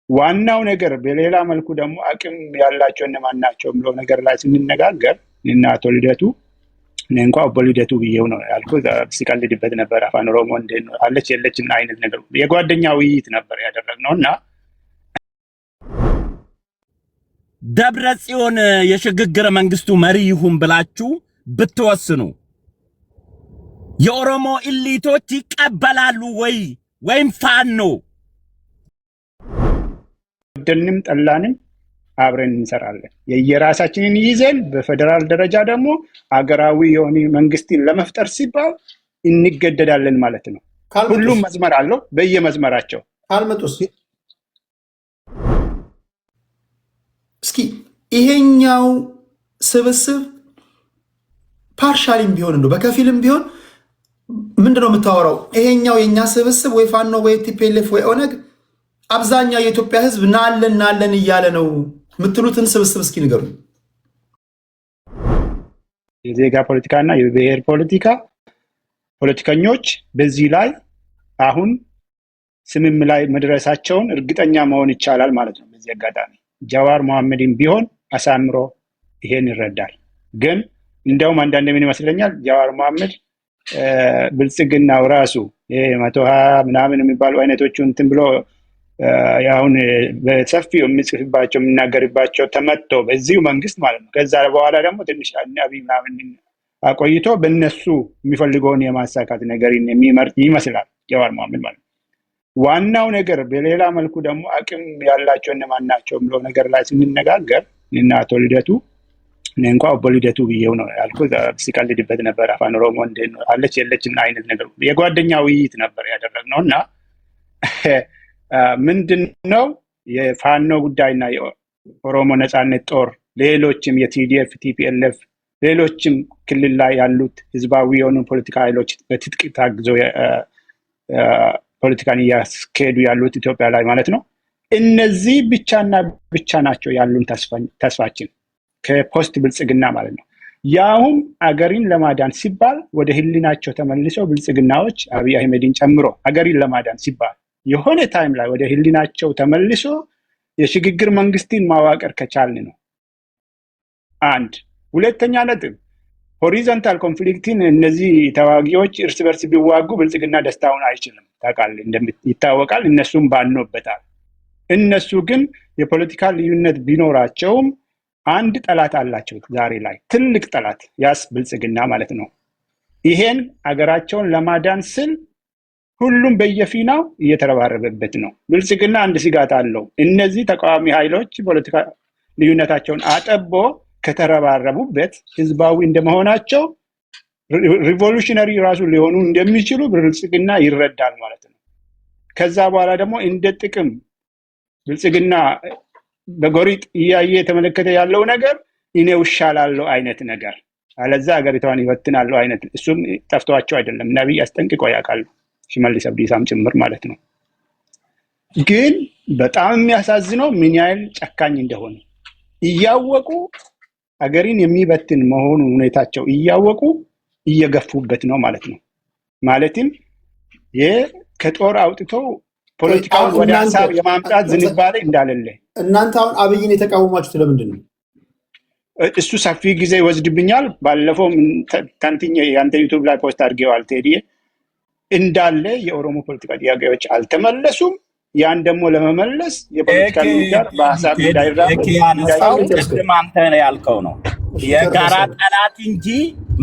ዋናው ነገር በሌላ መልኩ ደግሞ አቅም ያላቸው እነማን ናቸው ብሎ ነገር ላይ ስንነጋገር እና አቶ ልደቱ እንኳ በልደቱ ብዬው ነው ያልኩት። ሲቀልድበት ነበር አፋን ኦሮሞ እንዴት ነው አለች የለችና አይነት ነገር የጓደኛ ውይይት ነበር ያደረግነውና ደብረ ጽዮን የሽግግር መንግስቱ መሪ ይሁን ብላችሁ ብትወስኑ የኦሮሞ ኢሊቶች ይቀበላሉ ወይም ፋኖ? ወደንም ጠላንም አብረን እንሰራለን። የየራሳችንን ይዘን በፌደራል ደረጃ ደግሞ አገራዊ የሆነ መንግስትን ለመፍጠር ሲባል እንገደዳለን ማለት ነው። ሁሉም መስመር አለው በየመስመራቸው ካልመጡስ እስኪ ይሄኛው ስብስብ ፓርሻሊም ቢሆን እንደው በከፊልም ቢሆን ምንድነው የምታወራው? ይሄኛው የኛ ስብስብ ወይ ፋኖ ወይ ቲፒኤልኤፍ ወይ ኦነግ አብዛኛው የኢትዮጵያ ህዝብ ናለን እያለ ነው ምትሉትን ስብስብ እስኪ ንገሩ። የዜጋ ፖለቲካና የብሔር ፖለቲከኞች በዚህ ላይ አሁን ስምም ላይ መድረሳቸውን እርግጠኛ መሆን ይቻላል ማለት ነው። በዚህ አጋጣሚ ጃዋር መሐመድም ቢሆን አሳምሮ ይሄን ይረዳል። ግን እንደውም አንዳንድ ምን ይመስለኛል ጃዋር መሐመድ ብልጽግናው ራሱ የ120 ምናምን የሚባሉ አይነቶቹ እንትን ብሎ ያውን በሰፊው የሚጽፍባቸው የሚናገርባቸው ተመቶ በዚሁ መንግስት ማለት ነው። ከዛ በኋላ ደግሞ ትንሽ አብይ ምናምን አቆይቶ በእነሱ የሚፈልገውን የማሳካት ነገር የሚመርጥ ይመስላል ጃዋር መሐመድ ማለት ነው። ዋናው ነገር በሌላ መልኩ ደግሞ አቅም ያላቸው እነማን ናቸው ብሎ ነገር ላይ ስንነጋገር እና አቶ ልደቱ እንኳ በልደቱ ብዬው ነው ያልኩት። ሲቀልድበት ነበር አፋን ኦሮሞ እንዴት ነው አለች የለችና አይነት ነገር የጓደኛ ውይይት ነበር ያደረግነውና ምንድነው የፋኖ ጉዳይና የኦሮሞ ነጻነት ጦር ሌሎችም የቲዲኤፍ ቲፒኤልኤፍ ሌሎችም ክልል ላይ ያሉት ህዝባዊ የሆኑ ፖለቲካ ኃይሎች በትጥቅ ታግዘው ፖለቲካን እያስኬዱ ያሉት ኢትዮጵያ ላይ ማለት ነው። እነዚህ ብቻና ብቻ ናቸው ያሉን ተስፋችን ከፖስት ብልጽግና ማለት ነው። ያውም አገሪን ለማዳን ሲባል ወደ ህሊናቸው ተመልሰው ብልጽግናዎች አብይ አህመድን ጨምሮ አገሪን ለማዳን ሲባል የሆነ ታይም ላይ ወደ ህሊናቸው ተመልሶ የሽግግር መንግስትን ማዋቀር ከቻልን ነው። አንድ ሁለተኛ ነጥብ ሆሪዞንታል ኮንፍሊክትን እነዚህ ተዋጊዎች እርስ በርስ ቢዋጉ ብልጽግና ደስታውን አይችልም ታውቃለህ፣ ይታወቃል። እነሱም ባኖበታል። እነሱ ግን የፖለቲካ ልዩነት ቢኖራቸውም አንድ ጠላት አላቸው ዛሬ ላይ ትልቅ ጠላት ያስ ብልጽግና ማለት ነው። ይሄን አገራቸውን ለማዳን ስል ሁሉም በየፊናው እየተረባረበበት ነው። ብልጽግና አንድ ስጋት አለው። እነዚህ ተቃዋሚ ኃይሎች ፖለቲካ ልዩነታቸውን አጠቦ ከተረባረቡበት ህዝባዊ እንደመሆናቸው ሪቮሉሽነሪ ራሱ ሊሆኑ እንደሚችሉ ብልጽግና ይረዳል ማለት ነው። ከዛ በኋላ ደግሞ እንደ ጥቅም ብልጽግና በጎሪጥ እያየ የተመለከተ ያለው ነገር እኔ ውሻላለሁ አይነት ነገር አለዛ ሀገሪቷን ይበትናሉ አይነት እሱም ጠፍቷቸው አይደለም። ነብይ አስጠንቅቆ ያውቃሉ ሽመልስ አብዲሳም ጭምር ማለት ነው። ግን በጣም የሚያሳዝነው ምን ያህል ጨካኝ እንደሆነ እያወቁ አገሪን የሚበትን መሆኑ ሁኔታቸው እያወቁ እየገፉበት ነው ማለት ነው። ማለትም ከጦር አውጥተው ፖለቲካውን ወደ ሀሳብ የማምጣት ዝንባሌ እንዳለለ እናንተ አሁን አብይን የተቃወማችሁት ለምንድን ነው? እሱ ሰፊ ጊዜ ይወስድብኛል። ባለፈው ተንትኜ ያንተ ዩቲዩብ ላይ ፖስት አድርጌዋል ቴዲ። እንዳለ የኦሮሞ ፖለቲካ ጥያቄዎች አልተመለሱም። ያን ደግሞ ለመመለስ የፖለቲካ ሚዲያ በሀሳብ ቅድም አንተ ያልከው ነው የጋራ ጠላት እንጂ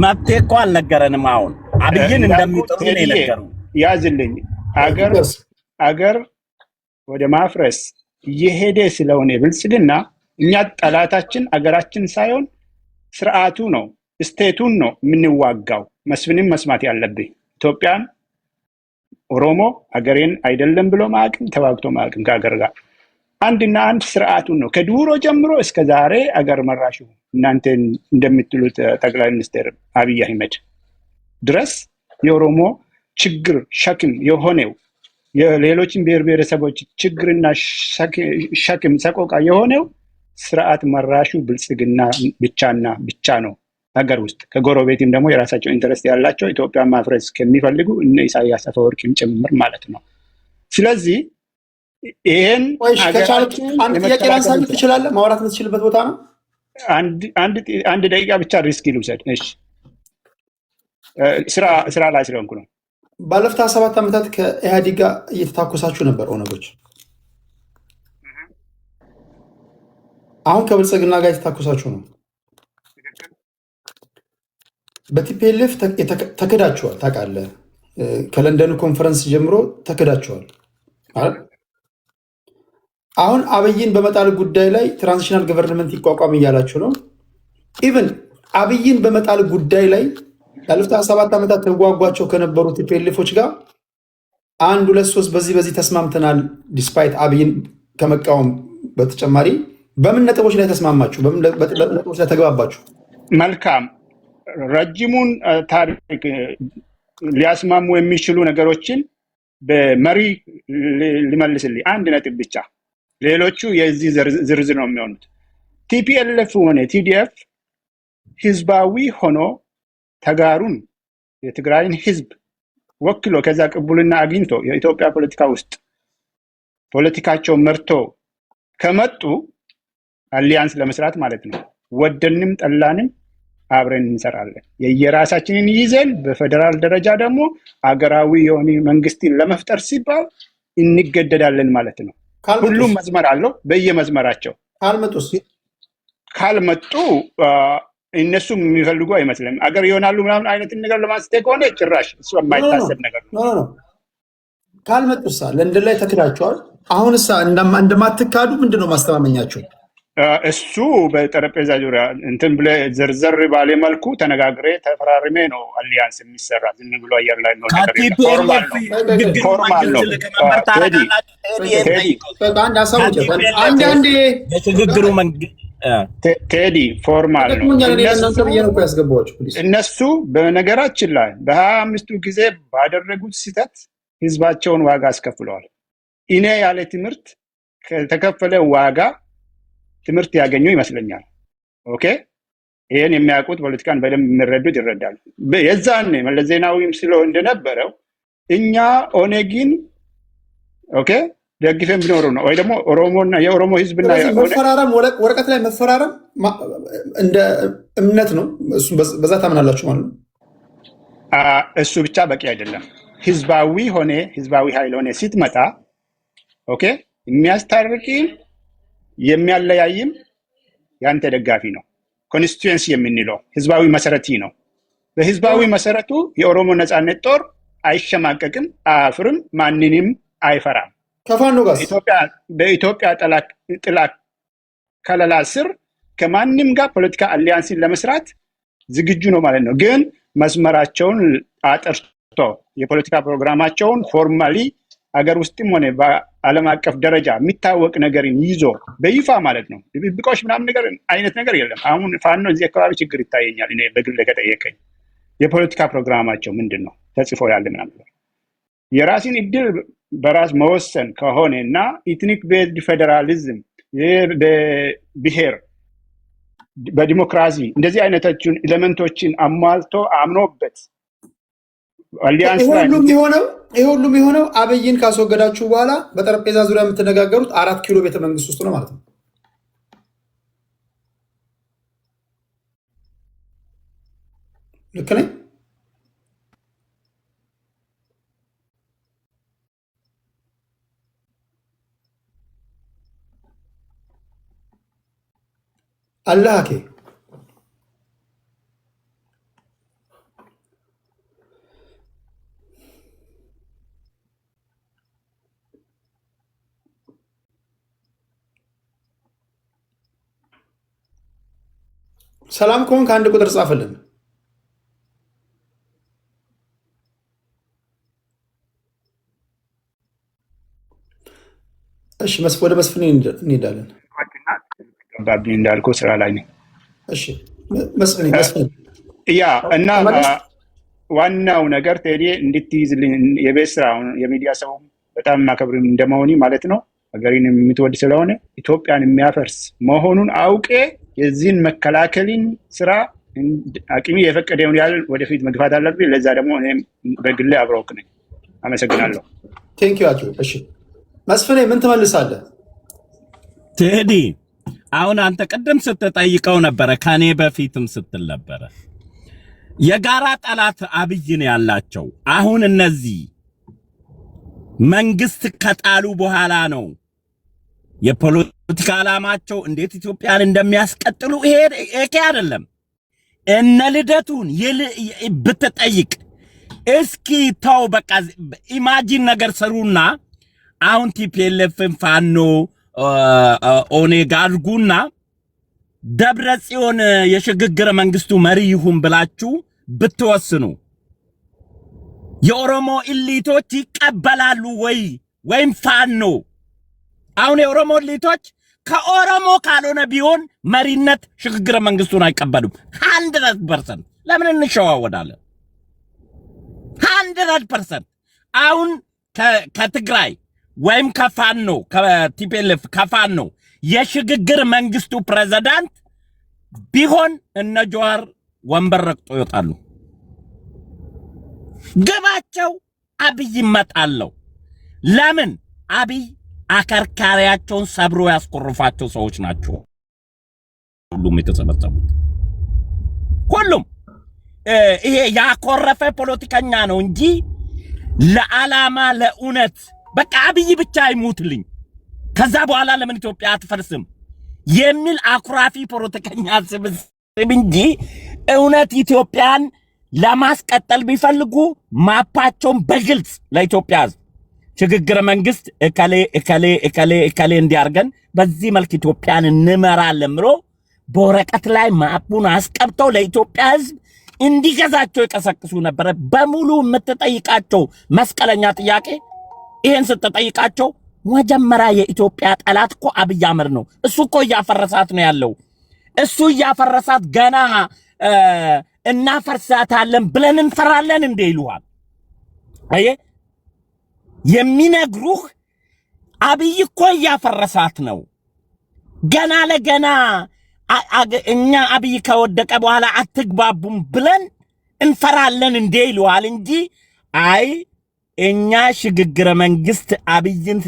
መብቴ እኮ አልነገረንም። አሁን አብይን እንደሚጥሩ ነው የነገሩ። ያዝልኝ አገር ወደ ማፍረስ እየሄደ ስለሆነ ብልጽግና እኛ ጠላታችን አገራችን ሳይሆን ስርዓቱ ነው፣ ስቴቱን ነው የምንዋጋው። መስፍንም መስማት ያለብኝ ኢትዮጵያን ኦሮሞ አገሬን አይደለም ብሎ ማቅም ተዋግቶ ማቅም ከአገር ጋር አንድና አንድ ስርዓቱን ነው ከድሮ ጀምሮ እስከ ዛሬ አገር መራሹ እናንተ እንደምትሉት ጠቅላይ ሚኒስትር አብይ አህመድ ድረስ የኦሮሞ ችግር ሸክም የሆነው የሌሎችን ብሔር ብሔረሰቦች ችግርና ሸክም ሰቆቃ የሆነው ስርዓት መራሹ ብልጽግና ብቻና ብቻ ነው። ሀገር ውስጥ ከጎረቤትም ደግሞ የራሳቸው ኢንተረስት ያላቸው ኢትዮጵያን ማፍረስ ከሚፈልጉ እነ ኢሳያስ አፈወርቂም ጭምር ማለት ነው። ስለዚህ ይሄን ከቻልክ አንድ ጥያቄ ላንሳልህ ትችላለህ? ማውራት የምትችልበት ቦታ ነው። አንድ ደቂቃ ብቻ ሪስክ ልውሰድ። እሺ ስራ ላይ ስለሆንኩ ነው። ባለፉት 7 ዓመታት ከኢህአዴግ ጋር እየተታኮሳችሁ ነበር ኦነጎች። አሁን ከብልጽግና ጋር እየተታኮሳችሁ ነው። በቲፒኤልኤፍ ተክዳችኋል፣ ታውቃለህ። ከለንደኑ ኮንፈረንስ ጀምሮ ተክዳችኋል። አሁን አብይን በመጣል ጉዳይ ላይ ትራንዚሽናል ገቨርንመንት ይቋቋም እያላችሁ ነው። ኢቨን አብይን በመጣል ጉዳይ ላይ ያለፉት 7 ዓመታት ተጓጓቸው ከነበሩ ቲፒኤልኤፎች ጋር 1 2 3 በዚህ ተስማምተናል። ዲስፓይት አብይን ከመቃወም በተጨማሪ በምን ነጥቦች ላይ ተስማማችሁ? በምን ነጥቦች ላይ ተግባባችሁ? መልካም ረጅሙን ታሪክ ሊያስማሙ የሚችሉ ነገሮችን በመሪ ሊመልስልኝ 1 ነጥብ ብቻ፣ ሌሎቹ የዚህ ዝርዝር ነው የሚሆኑት። ቲፒኤልኤፍ ሆነ ቲዲኤፍ ህዝባዊ ሆኖ ተጋሩን የትግራይን ህዝብ ወክሎ ከዛ ቅቡልና አግኝቶ የኢትዮጵያ ፖለቲካ ውስጥ ፖለቲካቸው መርቶ ከመጡ አሊያንስ ለመስራት ማለት ነው። ወደንም ጠላንም አብረን እንሰራለን። የየራሳችንን ይዘን በፌደራል ደረጃ ደግሞ አገራዊ የሆነ መንግስትን ለመፍጠር ሲባል እንገደዳለን ማለት ነው። ሁሉም መስመር አለው። በየመስመራቸው ካልመጡ እነሱ የሚፈልጉ አይመስልም። አገር ይሆናሉ ምናምን አይነት ነገር ለማስጠቅ ከሆነ ጭራሽ እሱ የማይታሰብ ነገር ነው። ካልመጡሳ ለንደን ላይ ተክዳቸዋል። አሁንሳ እንደማትካዱ ምንድነው ማስተማመኛቸው? እሱ በጠረጴዛ ዙሪያ እንትን ብለህ ዘርዘር ባለ መልኩ ተነጋግሬ ተፈራርሜ ነው አሊያንስ የሚሰራ። ዝም ብሎ አየር ላይ ነው ነገር ፎርማል ነው። ቴዲ ፎርማል ነው። እነሱ በነገራችን ላይ በ25ቱ ጊዜ ባደረጉት ስህተት ህዝባቸውን ዋጋ አስከፍለዋል። እኔ ያለ ትምህርት ከተከፈለ ዋጋ ትምህርት ያገኙ ይመስለኛል። ኦኬ ይሄን የሚያውቁት ፖለቲካን በደንብ የሚረዱት ይረዳሉ። የዛኔ መለስ ዜናዊም ስለው እንደነበረው እኛ ኦነግን ኦኬ ደግፈን ቢኖሩ ነው ወይ ደግሞ ኦሮሞና የኦሮሞ ህዝብና መፈራረም ወረቀት ላይ መፈራረም እንደ እምነት ነው። እሱ በዛ ታምናላችሁ ማለት ነው። እሱ ብቻ በቂ አይደለም። ህዝባዊ ኃይል ሆነ ስትመጣ ኦኬ የሚያስታርቅም የሚያለያይም ያንተ ደጋፊ ነው። ኮንስቲትዩንሲ የምንለው ህዝባዊ መሰረቲ ነው። በህዝባዊ መሰረቱ የኦሮሞ ነጻነት ጦር አይሸማቀቅም፣ አያፍርም፣ ማንንም አይፈራም። ከፋኖ ጋር በኢትዮጵያ ጥላ ከለላ ስር ከማንም ጋር ፖለቲካ አሊያንስን ለመስራት ዝግጁ ነው ማለት ነው። ግን መስመራቸውን አጥርቶ የፖለቲካ ፕሮግራማቸውን ፎርማሊ አገር ውስጥም ሆነ በዓለም አቀፍ ደረጃ የሚታወቅ ነገርን ይዞ በይፋ ማለት ነው። ድብብቆሽ ምናምን ነገር አይነት ነገር የለም። አሁን ፋኖ እዚህ አካባቢ ችግር ይታየኛል። እኔ በግል ከጠየቀኝ የፖለቲካ ፕሮግራማቸው ምንድን ነው ተጽፎ ያለ ምናምን የራስን እድል በራስ መወሰን ከሆነ እና ኢትኒክ ቤዝድ ፌዴራሊዝም በብሔር በዲሞክራሲ እንደዚህ አይነቶችን ኤሌመንቶችን አሟልቶ አምኖበት ይሄ ሁሉም የሆነው አብይን ካስወገዳችሁ በኋላ በጠረጴዛ ዙሪያ የምትነጋገሩት 4 ኪሎ ቤተመንግስት ውስጥ ነው ማለት ነው። ልክ ነኝ? አላህ ሰላም ከሆንክ 1 ቁጥር ጻፍልን። እሺ ወደ መስፍን እንሄዳለን። ባቢ እንዳልኩ ስራ ላይ ነኝ። እሺ መስፍን ያ እና ዋናው ነገር ቴዲ እንድትይዝልኝ የቤት ስራውን የሚዲያ ሰው በጣም ማከብር እንደመሆኒ ማለት ነው። ሀገሪን የምትወድ ስለሆነ ኢትዮጵያን የሚያፈርስ መሆኑን አውቄ የዚህን መከላከልን ስራ አቅሚ የፈቀደውን ያህል ወደፊት መግፋት አለብኝ። ለዛ ደግሞ እኔም በግሌ አብረውክ ነኝ። አመሰግናለሁ። ቴንክ ዩ አቶ። እሺ መስፍኔ ምን ትመልሳለህ? ቴዲ አሁን አንተ ቀደም ስትጠይቀው ነበረ ከኔ በፊትም ስትል ነበረ የጋራ ጠላት አብይን ያላቸው አሁን እነዚህ መንግስት ከጣሉ በኋላ ነው የፖለቲካ ዓላማቸው እንዴት ኢትዮጵያን እንደሚያስቀጥሉ ይሄ አይደለም። እነ ልደቱን ብትጠይቅ እስኪ ተው በቃ ኢማጂን ነገር ሰሩና አሁን ቲፒኤልኤፍን ፋኖ ኦኔግ አድርጉና ደብረ ጽዮን የሽግግር መንግስቱ መሪ ይሁን ብላችሁ ብትወስኑ የኦሮሞ ኢሊቶች ይቀበላሉ ወይም ፋኖ? አሁን የኦሮሞ ኢሊቶች ከኦሮሞ ካልሆነ ቢሆን መሪነት ሽግግር መንግስቱን አይቀበሉም 100%። ለምን እንሸዋወዳለን? 100%። አሁን ከትግራይ ወይም ከፋኖ ከቲፒኤልኤፍ ከፋኖ የሽግግር መንግስቱ ፕሬዝዳንት ቢሆን እነ ጀዋር ወንበር ረግጦ ይወጣሉ። ግባቸው አብይ ይመጣለው። ለምን? አብይ አከርካሪያቸውን ሰብሮ ያስቆርፋቸው ሰዎች ናቸው። ሁሉም የተሰበሰቡት ሁሉም ይሄ ያኮረፈ ፖለቲከኛ ነው እንጂ ለዓላማ ለኡነት በቃ አብይ ብቻ ይሙትልኝ ከዛ በኋላ ለምን ኢትዮጵያ አትፈርስም የሚል አኩራፊ ፖለቲከኛ ስብስብ እንጂ እውነት ኢትዮጵያን ለማስቀጠል ቢፈልጉ ማፓቸውን በግልጽ ለኢትዮጵያ ሽግግር መንግስት እከሌ እንዲያርገን በዚህ መልክ ኢትዮጵያን እንመራለን ብሎ በወረቀት ላይ ማፑን አስቀብተው ለኢትዮጵያ ህዝብ እንዲገዛቸው ይቀሰቅሱ ነበር። በሙሉ የምትጠይቃቸው መስቀለኛ ጥያቄ ይሄን ስትጠይቃቸው መጀመሪያ የኢትዮጵያ ጠላት እኮ አብይ አህመድ ነው። እሱ እኮ እያፈረሳት ነው ያለው። እሱ እያፈረሳት ገና እናፈርሳታለን ብለን እንፈራለን እንደ ይሉሃል። አየ የሚነግሩህ አብይ እኮ እያፈረሳት ነው ገና ለገና እኛ አብይ ከወደቀ በኋላ አትግባቡም ብለን እንፈራለን እንደ ይሉሃል እንጂ አይ እኛ ሽግግር መንግስት አብይን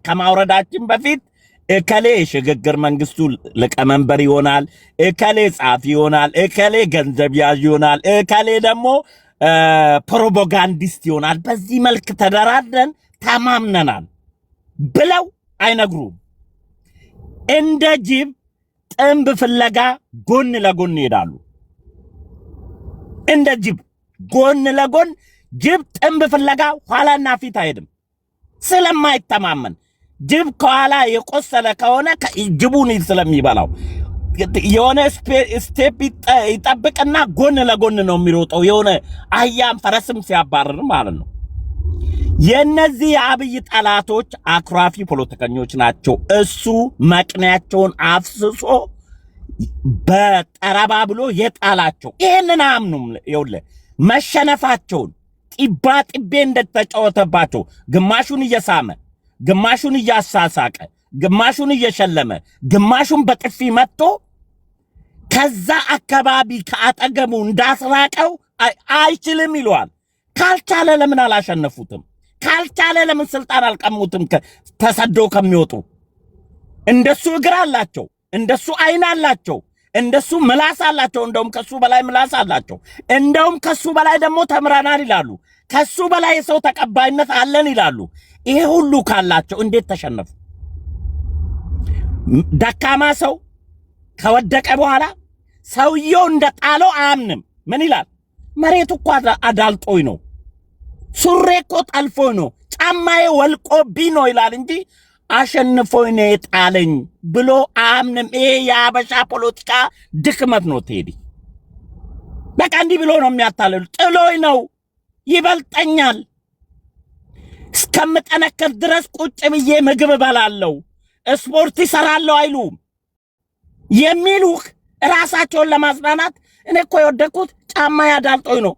ከማውረዳችን በፊት እከሌ ሽግግር መንግስቱ ለቀመንበር ይሆናል፣ እከሌ ጻፊ ይሆናል፣ እከሌ ገንዘብ ያዥ ይሆናል፣ እከሌ ደግሞ ፕሮፓጋንዲስት ይሆናል። በዚህ መልክ ተደራድረን ተማምነናል ብለው አይነግሩም። እንደ ጅብ ጥንብ ፍለጋ ጎን ለጎን ይሄዳሉ። እንደ ጅብ ጎን ለጎን ጅብ ጥንብ ፍለጋ ኋላና ፊት አይሄድም ስለማይተማመን። ጅብ ከኋላ የቆሰለ ከሆነ ጅቡን ስለሚበላው የሆነ ስቴፕ ይጠብቅና ጎን ለጎን ነው የሚሮጠው። የሆነ አህያም ፈረስም ሲያባርር ማለት ነው። የነዚህ የአብይ ጠላቶች አክራፊ ፖለቲከኞች ናቸው። እሱ መቅኔያቸውን አፍስሶ በጠረባ ብሎ የጣላቸው ይሄንን አምኑም። ይኸውልህ መሸነፋቸውን ጢባ ጢቤ እንደተጫወተባቸው ግማሹን እየሳመ ግማሹን እያሳሳቀ ግማሹን እየሸለመ ግማሹን በጥፊ መጥቶ ከዛ አካባቢ ከአጠገቡ እንዳስራቀው አይችልም ይለዋል። ካልቻለ ለምን አላሸነፉትም? ካልቻለ ለምን ስልጣን አልቀሙትም? ተሰዶ ከሚወጡ እንደሱ እግር አላቸው፣ እንደሱ አይን አላቸው፣ እንደሱ ምላስ አላቸው። እንደውም ከሱ በላይ ምላስ አላቸው። እንደውም ከሱ በላይ ደግሞ ተምረናል ይላሉ። ከሱ በላይ የሰው ተቀባይነት አለን ይላሉ። ይሄ ሁሉ ካላቸው እንዴት ተሸነፉ? ደካማ ሰው ከወደቀ በኋላ ሰውየው እንደጣለው አያምንም። ምን ይላል? መሬቱ እኮ አዳልጦኝ ነው፣ ሱሬ እኮ ጠልፎኝ ነው፣ ጫማዬ ወልቆብኝ ነው ይላል እንጂ አሸንፎኝ ነው የጣለኝ ብሎ አያምንም። ይሄ የአበሻ ፖለቲካ ድክመት ነው። ቴዲ በቃ እንዲህ ብሎ ነው የሚያታልሉ። ጥሎኝ ነው፣ ይበልጠኛል፣ እስከምጠነክር ድረስ ቁጭ ብዬ ምግብ እበላለሁ፣ ስፖርት ይሰራለሁ አይሉም የሚሉህ ራሳቸውን ለማጽናናት። እኔ እኮ የወደቅኩት ጫማ ያዳልጦኝ ነው፣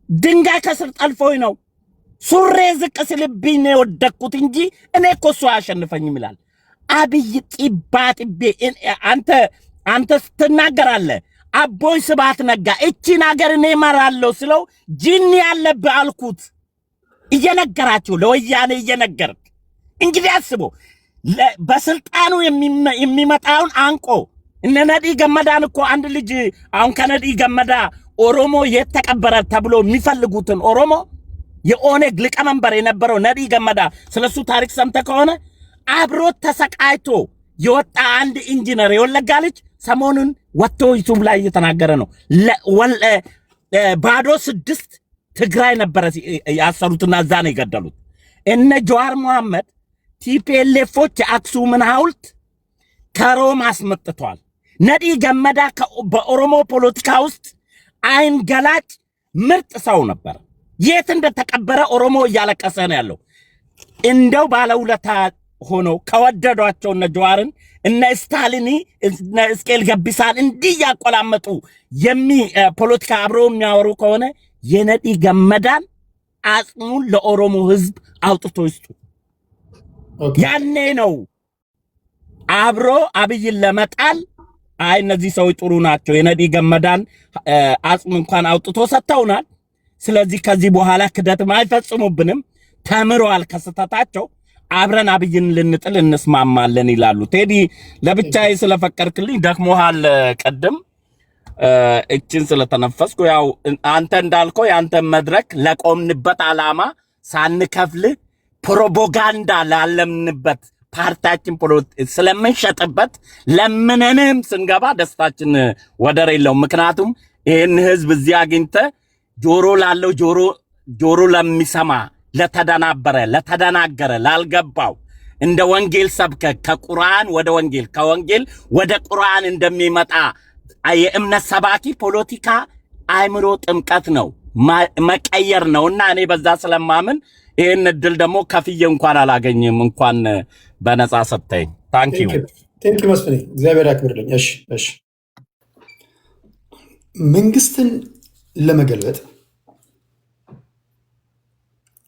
ድንጋይ ከስር ጠልፎኝ ነው፣ ሱሬ ዝቅ ስልብኝ ነው የወደቅኩት እንጂ እኔ እኮ እሱ አያሸንፈኝም ይላል አብይ። ጢባ ጢቤ አንተ ስትናገራለህ። አቦይ ስብሐት ነጋ እቺን ሀገር እኔ እመራለሁ ስለው ጂኒ ያለብህ አልኩት። እየነገራቸው ለወያኔ እየነገርክ እንግዲህ አስቦ በስልጣኑ የሚመጣውን አንቆ እነ ነዲ ገመዳን እኮ አንድ ልጅ አሁን ከነዲ ገመዳ ኦሮሞ የት ተቀበረ ተብሎ የሚፈልጉትን ኦሮሞ የኦነግ ሊቀመንበር የነበረው ነዲ ገመዳ ስለሱ ታሪክ ሰምተ ከሆነ አብሮት ተሰቃይቶ የወጣ አንድ ኢንጂነር የወለጋ ልጅ ሰሞኑን ወጥቶ ዩቲዩብ ላይ እየተናገረ ነው። ባዶ 6 ትግራይ ነበረ ያሰሩትና እዛ ነው የገደሉት። እነ ጀዋር መሐመድ ቲፒኤልኤፎች የአክሱምን ሐውልት ከሮም አስመጥቷል። ነዲ ገመዳ በኦሮሞ ፖለቲካ ውስጥ አይን ገላጭ ምርጥ ሰው ነበር። የት እንደተቀበረ ኦሮሞ እያለቀሰ ነው ያለው። እንደው ባለውለታ ሆኖ ከወደዷቸው እነ ጀዋርን እነ ስታሊኒ እነ እስቄል ገቢሳን እንዲህ ያቆላመጡ ፖለቲካ አብሮ የሚያወሩ ከሆነ የነዲ ገመዳን አጽሙን ለኦሮሞ ህዝብ አውጥቶ ይስጡ። ያኔ ነው አብሮ አብይን ለመጣል አይ እነዚህ ሰዎች ጥሩ ናቸው የነዲ ገመዳን አጽም እንኳን አውጥቶ ሰጥተውናል፣ ስለዚህ ከዚህ በኋላ ክደትም አይፈጽሙብንም፣ ተምረዋል ከስተታቸው፣ አብረን አብይን ልንጥል እንስማማለን ይላሉ። ቴዲ ለብቻዬ ስለፈቀድክልኝ ደክሞሃል። ቀደም እችን ስለተነፈስኩ ያው አንተ እንዳልከው ያንተ መድረክ ለቆምንበት ዓላማ ሳንከፍል ፕሮፓጋንዳ ላለምንበት ፓርቲያችን ስለምንሸጥበት ለምንንም ስንገባ ደስታችን ወደር የለውም። ምክንያቱም ይህን ህዝብ እዚህ አግኝተ ጆሮ ላለው ጆሮ ለሚሰማ ለተደናበረ ለተደናገረ ላልገባው እንደ ወንጌል ሰብከ ከቁርአን ወደ ወንጌል ከወንጌል ወደ ቁርአን እንደሚመጣ የእምነት ሰባኪ ፖለቲካ አይምሮ ጥምቀት ነው መቀየር ነውና እኔ በዛ ስለማምን ይሄን እድል ደግሞ ከፍዬ እንኳን አላገኝም እንኳን በነፃ ሰጠኝ። ታንክ ዩ መስፍኔ እግዚአብሔር ያክብርልኝ። እሺ መንግስትን ለመገልበጥ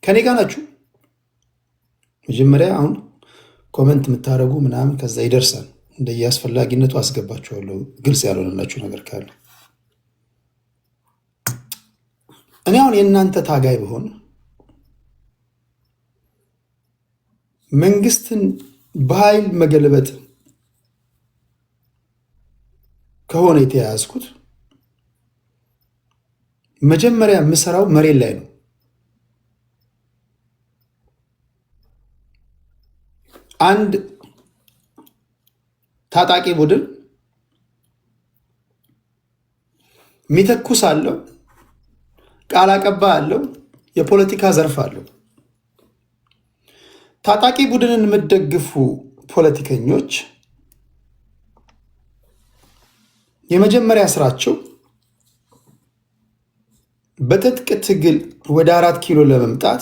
ከኔ ጋር ናችሁ። መጀመሪያ አሁን ኮሜንት የምታደርጉ ምናምን ከዛ ይደርሳል እንደየአስፈላጊነቱ አስገባችኋለሁ። ግልጽ ያልሆነላችሁ ነገር ካለ እኔ አሁን የእናንተ ታጋይ ብሆን መንግስትን በኃይል መገልበጥ ከሆነ የተያያዝኩት መጀመሪያ የምሰራው መሬት ላይ ነው። አንድ ታጣቂ ቡድን ሚተኩስ አለው፣ ቃል አቀባይ አለው፣ የፖለቲካ ዘርፍ አለው። ታጣቂ ቡድንን የምትደግፉ ፖለቲከኞች የመጀመሪያ ስራቸው በትጥቅ ትግል ወደ 4 ኪሎ ለመምጣት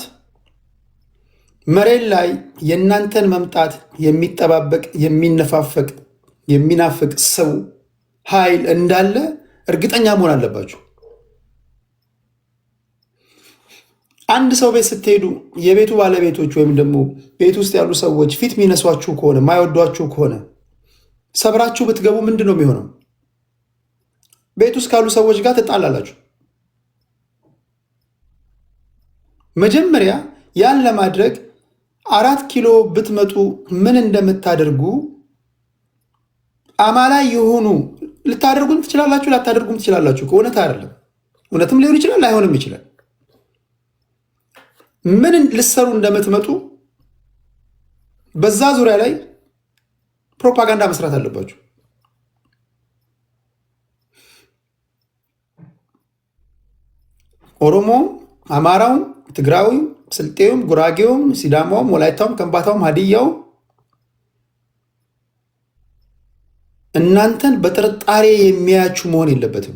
መሬት ላይ የእናንተን መምጣት የሚጠባበቅ የሚናፍቅ ሰው ኃይል እንዳለ እርግጠኛ መሆን አለባችሁ። አንድ ሰው ቤት ስትሄዱ የቤቱ ባለቤቶች ወይም ደግሞ ቤት ውስጥ ያሉ ሰዎች ፊት የሚነሷችሁ ከሆነ ማይወዷችሁ ከሆነ ሰብራችሁ ብትገቡ ምንድን ነው የሚሆነው? ቤት ውስጥ ካሉ ሰዎች ጋር ትጣላላችሁ። መጀመሪያ ያን ለማድረግ 4 ኪሎ ብትመጡ ምን እንደምታደርጉ አማላይ የሆኑ ልታደርጉም ትችላላችሁ፣ ላታደርጉም ትችላላችሁ። ከእውነት አይደለም፣ እውነትም ሊሆን ይችላል፣ ላይሆንም ይችላል። ምን ልሰሩ እንደምትመጡ በዛ ዙሪያ ላይ ፕሮፓጋንዳ መስራት አለባችሁ። ኦሮሞውም፣ አማራውም፣ ትግራዊም፣ ስልጤውም፣ ጉራጌውም፣ ሲዳማውም፣ ወላይታውም፣ ከምባታውም፣ ሀዲያውም እናንተን በጥርጣሬ የሚያያችሁ መሆን የለበትም።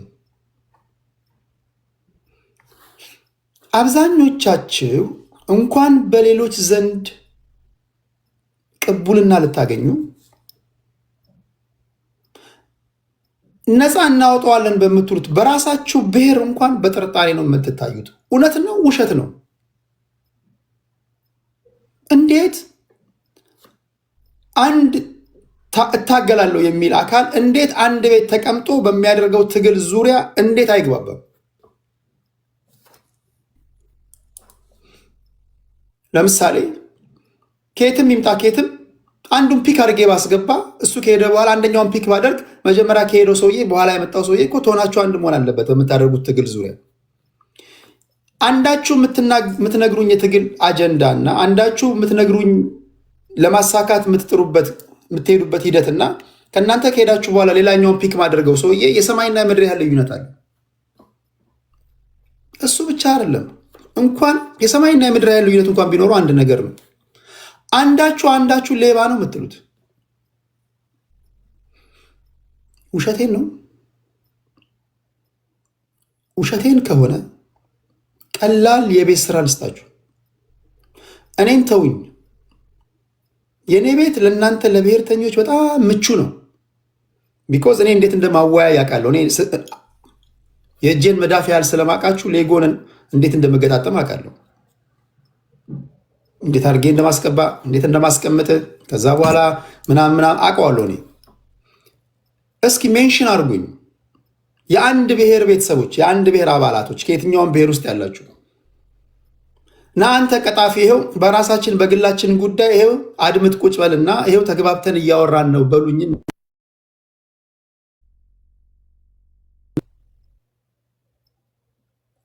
አብዛኞቻችሁ እንኳን በሌሎች ዘንድ ቅቡልና ልታገኙ ነፃ እናወጣዋለን በምትሉት በራሳችሁ ብሔር እንኳን በጥርጣሬ ነው የምትታዩት። እውነት ነው ውሸት ነው? እንዴት አንድ እታገላለሁ የሚል አካል እንዴት አንድ ቤት ተቀምጦ በሚያደርገው ትግል ዙሪያ እንዴት አይግባባም? ለምሳሌ ከየትም ይምጣ ከየትም አንዱን ፒክ አድርጌ ባስገባ እሱ ከሄደ በኋላ አንደኛውን ፒክ ባደርግ መጀመሪያ ከሄደው ሰውዬ በኋላ የመጣው ሰውዬ እኮ ትሆናችሁ አንድ መሆን አለበት። በምታደርጉት ትግል ዙሪያ አንዳችሁ የምትነግሩኝ የትግል አጀንዳ እና አንዳችሁ የምትነግሩኝ ለማሳካት የምትሄዱበት ሂደትና ከእናንተ ከሄዳችሁ በኋላ ሌላኛውን ፒክ ማድረገው ሰውዬ የሰማይና የምድር ያህል ልዩነት አለ። እሱ ብቻ አይደለም፣ እንኳን የሰማይና የምድር ያህል ልዩነት እንኳን ቢኖረው አንድ ነገር ነው። አንዳችሁ ሌባ ነው የምትሉት ውሸቴን ነው። ውሸቴን ከሆነ ቀላል የቤት ስራ ልስጣችሁ። እኔን ተውኝ። የእኔ ቤት ለእናንተ ለብሔርተኞች በጣም ምቹ ነው። ቢኮዝ እኔ እንዴት እንደማወያይ ያውቃለሁ። እኔ የእጄን መዳፍ ያህል ስለማውቃችሁ ሌጎንን እንዴት እንደመገጣጠም አውቃለሁ። እንዴት አድርጌ እንደማስቀባ እንዴት እንደማስቀምጥ ከዛ በኋላ ምናምን አውቀዋለሁ። እኔ እስኪ ሜንሽን አድርጉኝ የአንድ ብሔር ቤተሰቦች፣ የአንድ ብሔር አባላቶች ከየትኛውም ብሔር ውስጥ ያላችሁ እና አንተ ቀጣፊ ይሄው በራሳችን በግላችን ጉዳይ ይሄው አድምጥ ቁጭ በልና ይሄው ተግባብተን እያወራን ነው በሉኝ።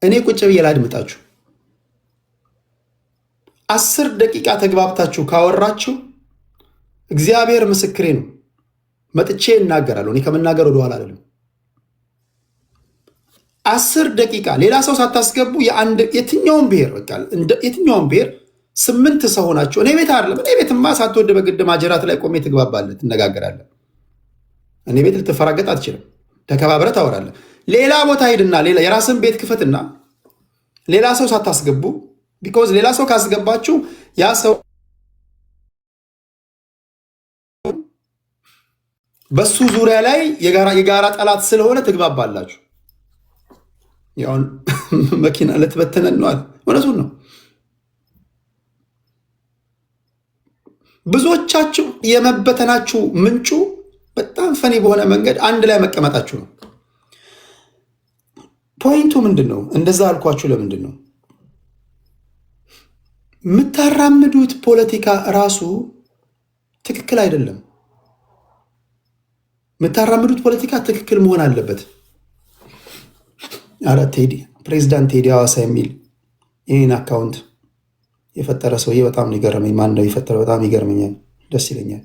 እኔ ቁጭ ብዬ ላድምጣችሁ። 10 ደቂቃ ተግባብታችሁ ካወራችሁ እግዚአብሔር ምስክሬ ነው፣ መጥቼ እናገራለሁ። እኔ ከመናገር ወደኋላ አይደለም። 10 ደቂቃ ሌላ ሰው ሳታስገቡ የትኛውም ብሔር በቃ የትኛውም ብሔር 8 ሰው ሆናችሁ እኔ ቤት አይደለም። እኔ ቤትማ ሳትወድ በግድ ማጀራት ላይ ቆሜ ትግባባለህ፣ ትነጋገራለህ። እኔ ቤት ልትፈራገጥ አትችልም። ተከባብረህ ታወራለህ። ሌላ ቦታ ሄድና ሌላ የራስን ቤት ክፈትና ሌላ ሰው ሳታስገቡ፣ ቢኮዝ ሌላ ሰው ካስገባችሁ ያ ሰው በሱ ዙሪያ ላይ የጋራ ጠላት ስለሆነ ትግባባላችሁ። ያውን መኪና ልትበተነን ነዋል። እውነቱን ነው። ብዙዎቻችሁ የመበተናችሁ ምንጩ በጣም ፈኒ በሆነ መንገድ አንድ ላይ መቀመጣችሁ ነው። ፖይንቱ ምንድን ነው? እንደዛ አልኳችሁ። ለምንድን ነው የምታራምዱት? ፖለቲካ ራሱ ትክክል አይደለም። የምታራምዱት ፖለቲካ ትክክል መሆን አለበት። አረ ቴዲ ፕሬዚዳንት ቴዲ ሐዋሳ የሚል ይህን አካውንት የፈጠረ ሰውዬ በጣም ነው ይገርመኝ። ማን ነው የፈጠረው? በጣም ይገርመኛል፣ ደስ ይለኛል።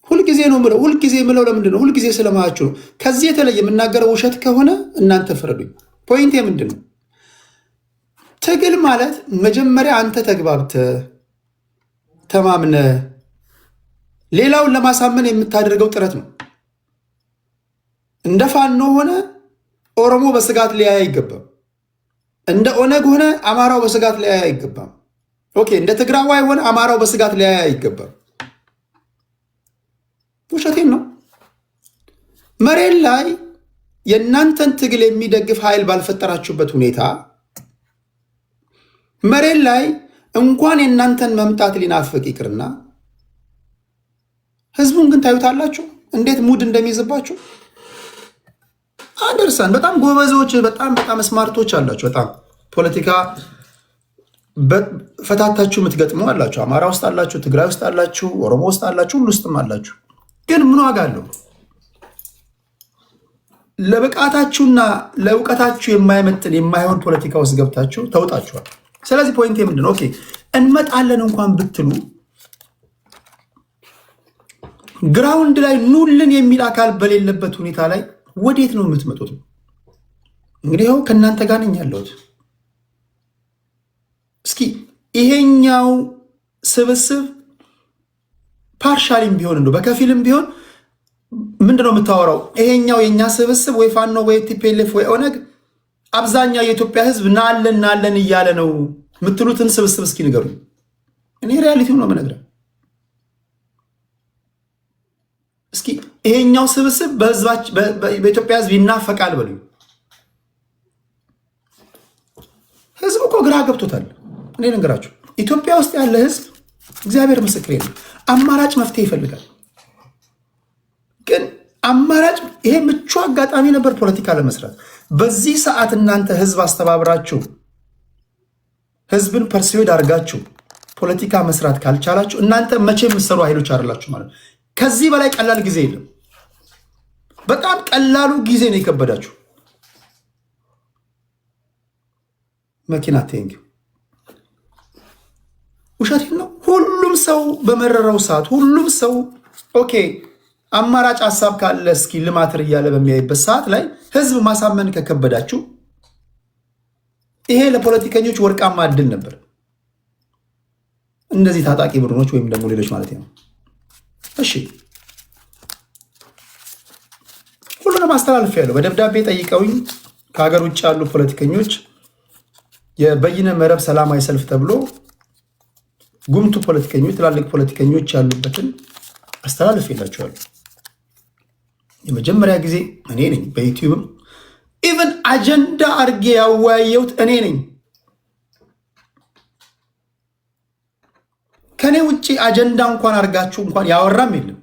ሁልጊዜ ነው ምለው፣ ሁልጊዜ ምለው። ለምንድን ነው? ሁልጊዜ ስለማያችሁ ነው። ከዚህ የተለየ የምናገረው ውሸት ከሆነ እናንተ ፍረዱኝ። ፖይንቴ ምንድን ነው? ትግል ማለት መጀመሪያ አንተ ተግባብተ ተማምነ ሌላውን ለማሳመን የምታደርገው ጥረት ነው። እንደ ፋኖ ሆነ ኦሮሞ በስጋት ሊያይ አይገባም። እንደ ኦነግ ሆነ አማራው በስጋት ሊያይ አይገባም። ኦኬ፣ እንደ ትግራዋይ ሆነ አማራው በስጋት ሊያይ አይገባም። ውሸቴን ነው። መሬት ላይ የእናንተን ትግል የሚደግፍ ኃይል ባልፈጠራችሁበት ሁኔታ መሬት ላይ እንኳን የእናንተን መምጣት ሊናፍቅ ይቅርና ህዝቡን ግን ታዩታላችሁ እንዴት ሙድ እንደሚይዝባችሁ። አንደርሳን በጣም ጎበዞች፣ በጣም ስማርቶች አላችሁ። በጣም ፖለቲካ ፈታታችሁ የምትገጥሙ አላችሁ። አማራ ውስጥ አላችሁ፣ ትግራይ ውስጥ አላችሁ፣ ኦሮሞ ውስጥ አላችሁ፣ ሁሉ ውስጥም አላችሁ። ግን ምን ዋጋ አለው? ለብቃታችሁና ለእውቀታችሁ የማይመጥን የማይሆን ፖለቲካ ውስጥ ገብታችሁ ተውጣችኋል። ስለዚህ ፖይንት ምንድን ነው? ኦኬ እንመጣለን እንኳን ብትሉ ግራውንድ ላይ ኑልን የሚል አካል በሌለበት ሁኔታ ላይ ወዴት ነው የምትመጡት? እንግዲህ ይኸው ከእናንተ ጋር ነኝ ያለሁት። እስኪ ይሄኛው ስብስብ ፓርሻሊም ቢሆን እንደው በከፊልም ቢሆን ምንድነው የምታወራው? ይሄኛው የኛ ስብስብ ወይ ፋኖ ወይ ቲፒኤልኤፍ ወይ ኦነግ አብዛኛው የኢትዮጵያ ሕዝብ ናለን እያለ ነው የምትሉትን ስብስብ እስኪ ንገሩኝ። እኔ ሪያሊቲው ነው የምነግረው። እስኪ ይሄኛው ስብስብ በኢትዮጵያ ሕዝብ ይናፈቃል በሉኝ። ሕዝብ እኮ ግራ ገብቶታል። እኔ ልንገራችሁ፣ ኢትዮጵያ ውስጥ ያለ ሕዝብ እግዚአብሔር ምስክሬ ነው፣ አማራጭ መፍትሄ ይፈልጋል። ግን አማራጭ ይሄ ምቹ አጋጣሚ ነበር ፖለቲካ ለመስራት። በዚህ ሰዓት እናንተ ሕዝብ አስተባብራችሁ ህዝብን ፐርሲዌድ አድርጋችሁ ፖለቲካ መስራት ካልቻላችሁ እናንተ መቼ የምትሰሩ ኃይሎች አይደላችሁ ማለት ነው። ከዚህ በላይ ቀላል ጊዜ የለም። በጣም ቀላሉ ጊዜ ነው የከበዳችሁ። መኪና ቴንክ ውሸት ነው። ሁሉም ሰው በመረረው ሰዓት ሁሉም ሰው ኦኬ አማራጭ ሀሳብ ካለ እስኪ ልማትር እያለ በሚያይበት ሰዓት ላይ ህዝብ ማሳመን ከከበዳችሁ ይሄ ለፖለቲከኞች ወርቃማ እድል ነበር። እነዚህ ታጣቂ ቡድኖች ወይም ደግሞ ሌሎች ማለት ነው። እሺ ሁሉንም አስተላልፍ ያለው በደብዳቤ ጠይቀውኝ ከሀገር ውጭ ያሉ ፖለቲከኞች የበይነ መረብ ሰላማዊ ሰልፍ ተብሎ ጉምቱ ፖለቲከኞች ትላልቅ ፖለቲከኞች ያሉበትን አስተላልፍ የላቸዋል። የመጀመሪያ ጊዜ እኔ ነኝ በዩቲዩብም ኢቨን አጀንዳ አድርጌ ያወያየሁት እኔ ነኝ። ከኔ ውጭ አጀንዳ እንኳን አድርጋችሁ እንኳን ያወራም የለም።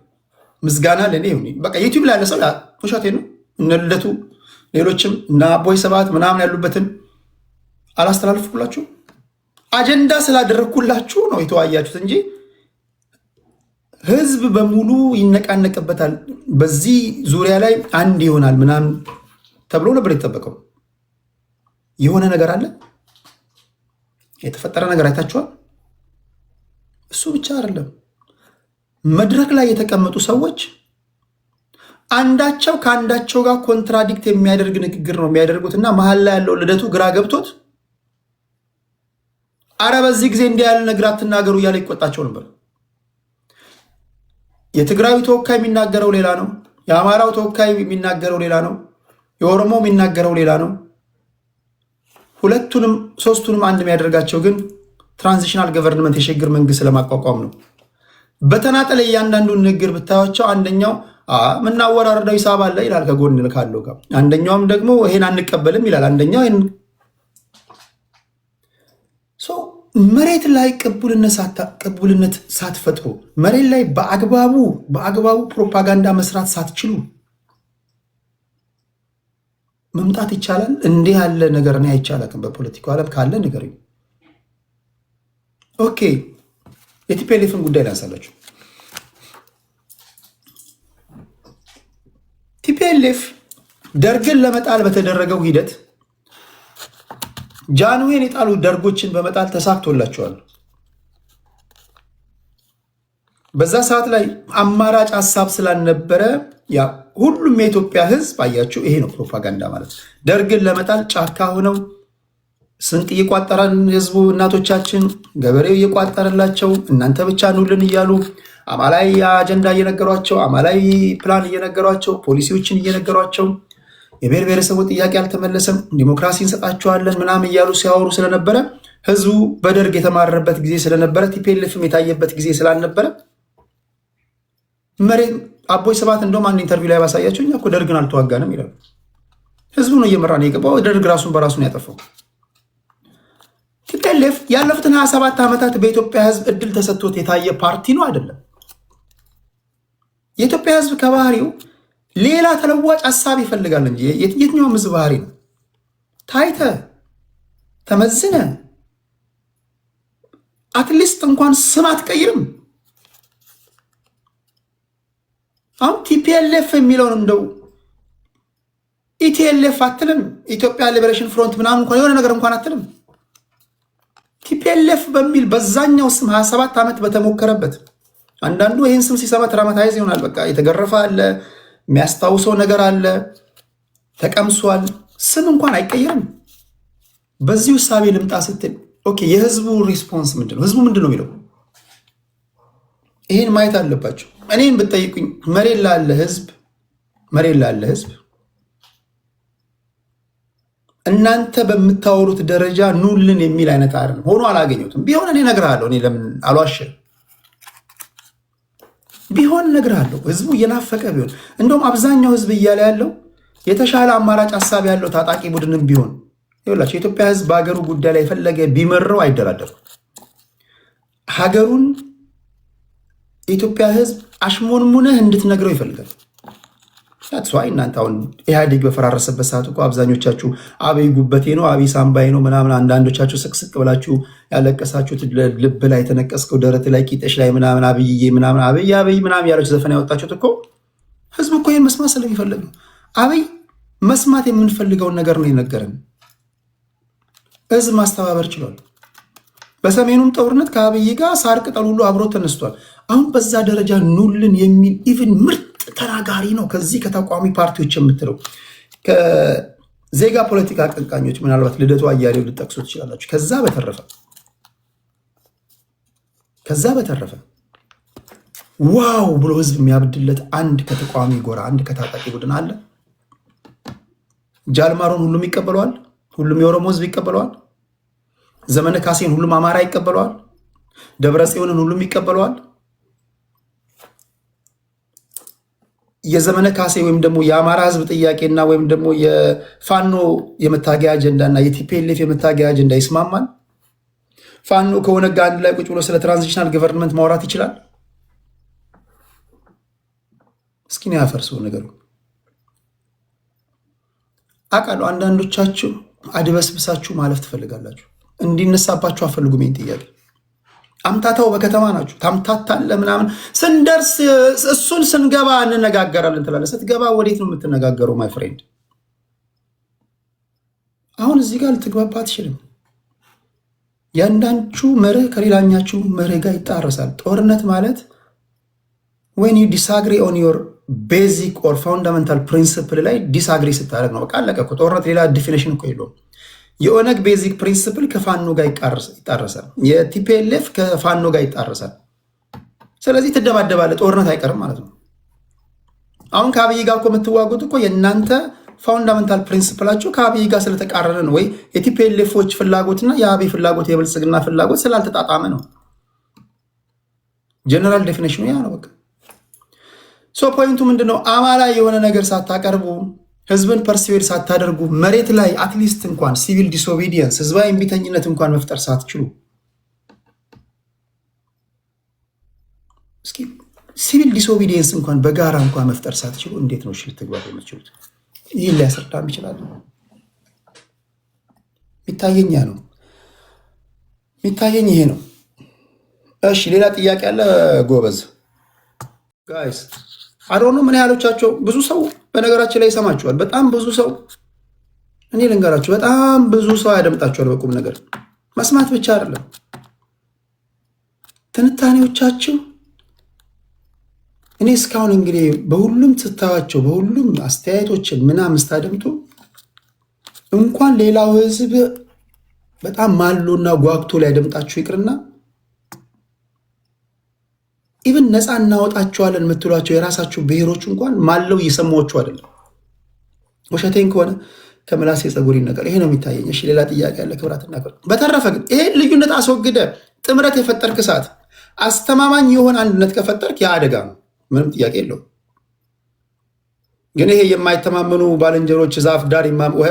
ምስጋና ለኔ ይሁን። በቃ ዩቲዩብ ላይ ያለ ሰው ውሸቴ ነው። እነ ልደቱ ሌሎችም እና አቦይ ሰባት ምናምን ያሉበትን አላስተላልፍኩላችሁ። አጀንዳ ስላደረግኩላችሁ ነው የተወያያችሁት እንጂ ህዝብ በሙሉ ይነቃነቅበታል፣ በዚህ ዙሪያ ላይ አንድ ይሆናል ምናምን ተብሎ ነበር የተጠበቀው። የሆነ ነገር አለ፣ የተፈጠረ ነገር አይታችኋል። እሱ ብቻ አይደለም፣ መድረክ ላይ የተቀመጡ ሰዎች አንዳቸው ከአንዳቸው ጋር ኮንትራዲክት የሚያደርግ ንግግር ነው የሚያደርጉት እና መሀል ላይ ያለው ልደቱ ግራ ገብቶት አረ በዚህ ጊዜ እንዲህ ያለ ነገር አትናገሩ እያለ ይቆጣቸው ነበር። የትግራዩ ተወካይ የሚናገረው ሌላ ነው፣ የአማራው ተወካይ የሚናገረው ሌላ ነው፣ የኦሮሞ የሚናገረው ሌላ ነው። ሁለቱንም ሶስቱንም አንድ የሚያደርጋቸው ግን ትራንዚሽናል ገቨርንመንት የሽግግር መንግስት ለማቋቋም ነው። በተናጠለ እያንዳንዱን ንግግር ብታያቸው አንደኛው ምናወራረዳው ሂሳብ አለ ይላል ከጎን ካለው ጋር፣ አንደኛውም ደግሞ ይሄን አንቀበልም ይላል። አንደኛው መሬት ላይ ቅቡልነት ሳትፈጥሩ መሬት ላይ በአግባቡ ፕሮፓጋንዳ መስራት ሳትችሉ መምጣት ይቻላል? እንዲህ ያለ ነገር ነው አይቻልም። በፖለቲካው ዓለም ካለ ነገር ኦኬ። የቲፒኤልኤፍን ጉዳይ ላንሳላችሁ። ቲፒኤልኤፍ ደርግን ለመጣል በተደረገው ሂደት ጃንዌን የጣሉ ደርጎችን በመጣል ተሳክቶላቸዋል። በዛ ሰዓት ላይ አማራጭ ሀሳብ ስላልነበረ ያ ሁሉም የኢትዮጵያ ህዝብ አያችሁ፣ ይሄ ነው ፕሮፓጋንዳ ማለት። ደርግን ለመጣል ጫካ ሆነው ስንቅ እየቋጠረን ህዝቡ እናቶቻችን ገበሬው እየቋጠረላቸው እናንተ ብቻ ኑልን እያሉ አማላይ አጀንዳ እየነገሯቸው አማላይ ፕላን እየነገሯቸው ፖሊሲዎችን እየነገሯቸው የብሔር ብሔረሰቡ ጥያቄ አልተመለሰም ዲሞክራሲ እንሰጣቸዋለን ምናምን እያሉ ሲያወሩ ስለነበረ ህዝቡ በደርግ የተማረረበት ጊዜ ስለነበረ ቲፒኤልኤፍም የታየበት ጊዜ ስላልነበረ መሬት አቦይ ሰባት እንደውም አንድ ኢንተርቪው ላይ ባሳያቸው እኛ እኮ ደርግን አልተዋጋንም ይላሉ። ህዝቡ ነው እየመራ ነው የገባው። ደርግ ራሱን በራሱ ነው ያጠፋው። ቲፒኤልኤፍ ያለፉትን 27 ዓመታት በኢትዮጵያ ህዝብ እድል ተሰጥቶት የታየ ፓርቲ ነው አይደለም። የኢትዮጵያ ህዝብ ከባህሪው ሌላ ተለዋጭ ሀሳብ ይፈልጋል እንጂ የትኛውም ህዝብ ባህሪ ነው። ታይተ ተመዝነ አትሊስት እንኳን ስም አትቀይርም። አሁን ቲፒኤልኤፍ የሚለውን እንደው ኢቲኤልኤፍ አትልም፣ ኢትዮጵያ ሊበሬሽን ፍሮንት ምናምን እንኳን የሆነ ነገር እንኳን አትልም። ቲፒኤልኤፍ በሚል በዛኛው ስም 27 ዓመት በተሞከረበት አንዳንዱ ይህን ስም ሲሰማ ትራማታይዝ ይሆናል። በቃ የተገረፈ አለ፣ የሚያስታውሰው ነገር አለ፣ ተቀምሷል። ስም እንኳን አይቀየርም። በዚህ ውሳቤ ልምጣ ስትል ኦኬ፣ የህዝቡ ሪስፖንስ ምንድን ነው? ህዝቡ ምንድን ነው የሚለው? ይህን ማየት አለባቸው። እኔም ብትጠይቁኝ መሬት ላለ ህዝብ እናንተ በምታወሩት ደረጃ ኑልን የሚል አይነት አይደለም። ሆኖ አላገኘሁትም። ቢሆን እኔ እነግርሃለሁ። እኔ ለምን አልዋሽም? ቢሆን እነግርሃለሁ። ህዝቡ እየናፈቀ ቢሆን እንደውም አብዛኛው ህዝብ እያለ ያለው የተሻለ አማራጭ ሀሳብ ያለው ታጣቂ ቡድንም ቢሆን ይኸውላችሁ፣ የኢትዮጵያ ህዝብ በሀገሩ ጉዳይ ላይ የፈለገ ቢመረው አይደራደርም። ሀገሩን የኢትዮጵያ ህዝብ አሽሞንሙነህ እንድትነግረው ይፈልጋል። ዋይ እናንተ አሁን ኢህአዴግ በፈራረሰበት ሰዓት እኮ አብዛኞቻችሁ አብይ ጉበቴ ነው አብይ ሳምባይ ነው ምናምን፣ አንዳንዶቻችሁ ስቅስቅ ብላችሁ ያለቀሳችሁት ልብ ላይ የተነቀስከው ደረት ላይ ቂጠሽ ላይ ምናምን አብይዬ ምናምን አብይ ምናምን ያለች ዘፈን ያወጣችሁት እኮ ህዝብ እኮ ይህን መስማት ስለሚፈልግ ነው። አብይ መስማት የምንፈልገውን ነገር ነው የነገረን። ህዝብ ማስተባበር ችሏል። በሰሜኑም ጦርነት ከአብይ ጋር ሳር ቅጠል ሁሉ አብሮ ተነስቷል። አሁን በዛ ደረጃ ኑልን የሚል ኢቭን ምርጥ ተናጋሪ ነው። ከዚህ ከተቋሚ ፓርቲዎች የምትለው ከዜጋ ፖለቲካ አቀንቃኞች ምናልባት ልደቱ አያሌው ልጠቅሱ ትችላላችሁ። ከዛ በተረፈ ዋው ብሎ ህዝብ የሚያብድለት አንድ ከተቋሚ ጎራ አንድ ከታጣቂ ቡድን አለ። ጃልማሮን ሁሉም ይቀበለዋል። ሁሉም የኦሮሞ ህዝብ ይቀበለዋል። ዘመነ ካሴን ሁሉም አማራ ይቀበለዋል። ደብረ ጽዮንን ሁሉም ይቀበለዋል። የዘመነ ካሴ ወይም ደግሞ የአማራ ህዝብ ጥያቄና ወይም ደግሞ የፋኖ የመታገያ አጀንዳና የቲፒኤልኤፍ የመታገያ አጀንዳ ይስማማል። ፋኖ ከኦነግ ጋር አንድ ላይ ቁጭ ብሎ ስለ ትራንዚሽናል ገቨርንመንት ማውራት ይችላል። እስኪ ነው ያፈርሰው ነገሩ። አውቃለሁ አንዳንዶቻችሁ አድበስብሳችሁ ማለፍ ትፈልጋላችሁ። እንዲነሳባችሁ አፈልጉም። ይህን ጥያቄ አምታታው በከተማ ናችሁ ታምታታለ ምናምን ስንደርስ እሱን ስንገባ እንነጋገራለን ትላለህ። ስትገባ ወዴት ነው የምትነጋገረው? ማይ ፍሬንድ አሁን እዚህ ጋር ልትግባባ አትችልም። ያንዳንቹ መርህ ከሌላኛችሁ መርህ ጋር ይጣረሳል። ጦርነት ማለት when you disagree on your basic or fundamental principle ላይ ዲስአግሪ ስታደርግ ነው። በቃ አለቀ እኮ። ጦርነት ሌላ ዲፊኒሽን እኮ የለውም። የኦነግ ቤዚክ ፕሪንሲፕል ከፋኖ ጋር ይጣረሳል። የቲፒኤልኤፍ ከፋኖ ጋር ይጣረሳል። ስለዚህ ትደባደባለህ። ጦርነት አይቀርም ማለት ነው። አሁን ከአብይ ጋር እኮ የምትዋጉት እኮ የእናንተ ፋውንዳመንታል ፕሪንሲፕላችሁ ከአብይ ጋር ስለተቃረነ ነው፣ ወይ የቲፒኤልኤፎች ፍላጎትና የአብይ ፍላጎት የብልጽግና ፍላጎት ስላልተጣጣመ ነው። ጀነራል ዴፊኒሽኑ ያ ነው። በቃ ሶ ፖይንቱ ምንድነው? አማላይ የሆነ ነገር ሳታቀርቡ ህዝብን ፐርሲዌድ ሳታደርጉ መሬት ላይ አትሊስት እንኳን ሲቪል ዲስኦቢዲየንስ ህዝባዊ እምቢተኝነት እንኳን መፍጠር ሳትችሉ እስኪ ሲቪል ዲስኦቢዲየንስ እንኳን በጋራ እንኳን መፍጠር ሳትችሉ እንዴት ነው ልትግባቡ የምትችሉት? ይህን ሊያስረዳም ይችላል። የሚታየኝ ነው የሚታየኝ ይሄ ነው። እሺ ሌላ ጥያቄ አለ ጎበዝ ጋይስ? አዶኖ ምን ያህሎቻቸው ብዙ ሰው በነገራችን ላይ ይሰማችኋል። በጣም ብዙ ሰው እኔ ልንገራችሁ፣ በጣም ብዙ ሰው ያደምጣችኋል። በቁም ነገር መስማት ብቻ አይደለም፣ ትንታኔዎቻችሁ እኔ እስካሁን እንግዲህ በሁሉም ስታዋቸው በሁሉም አስተያየቶችን ምናምን ስታደምጡ እንኳን ሌላው ህዝብ በጣም ማሎና ጓግቶ ሊያደምጣችሁ ይቅርና ኢቭን ነፃ እናወጣቸዋለን የምትሏቸው የራሳችሁ ብሔሮች እንኳን ማለው እየሰማችሁ አይደለም። ውሸቴን ከሆነ ከምላሴ ፀጉር ይነቀል። ይሄ ነው የሚታየኝ። እሺ ሌላ ጥያቄ ያለ ክብራትና ክብር። በተረፈ ግን ይሄ ልዩነት አስወግደ ጥምረት የፈጠርክ ሰዓት አስተማማኝ የሆነ አንድነት ከፈጠርክ ያ አደጋ ነው፣ ምንም ጥያቄ የለውም። ግን ይሄ የማይተማመኑ ባልንጀሮች ዛፍ ዳር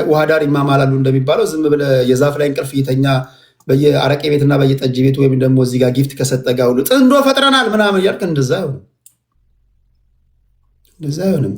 ውሃ ዳር ይማማላሉ እንደሚባለው ዝም ብለህ የዛፍ ላይ እንቅልፍ እየተኛ በየአረቄ ቤትና በየጠጅ ቤቱ ወይም ደግሞ እዚህ ጋር ጊፍት ከሰጠ ጋር ሁሉ ጥንዶ ፈጥረናል ምናምን እያልክ እንደዛ አይሆንም።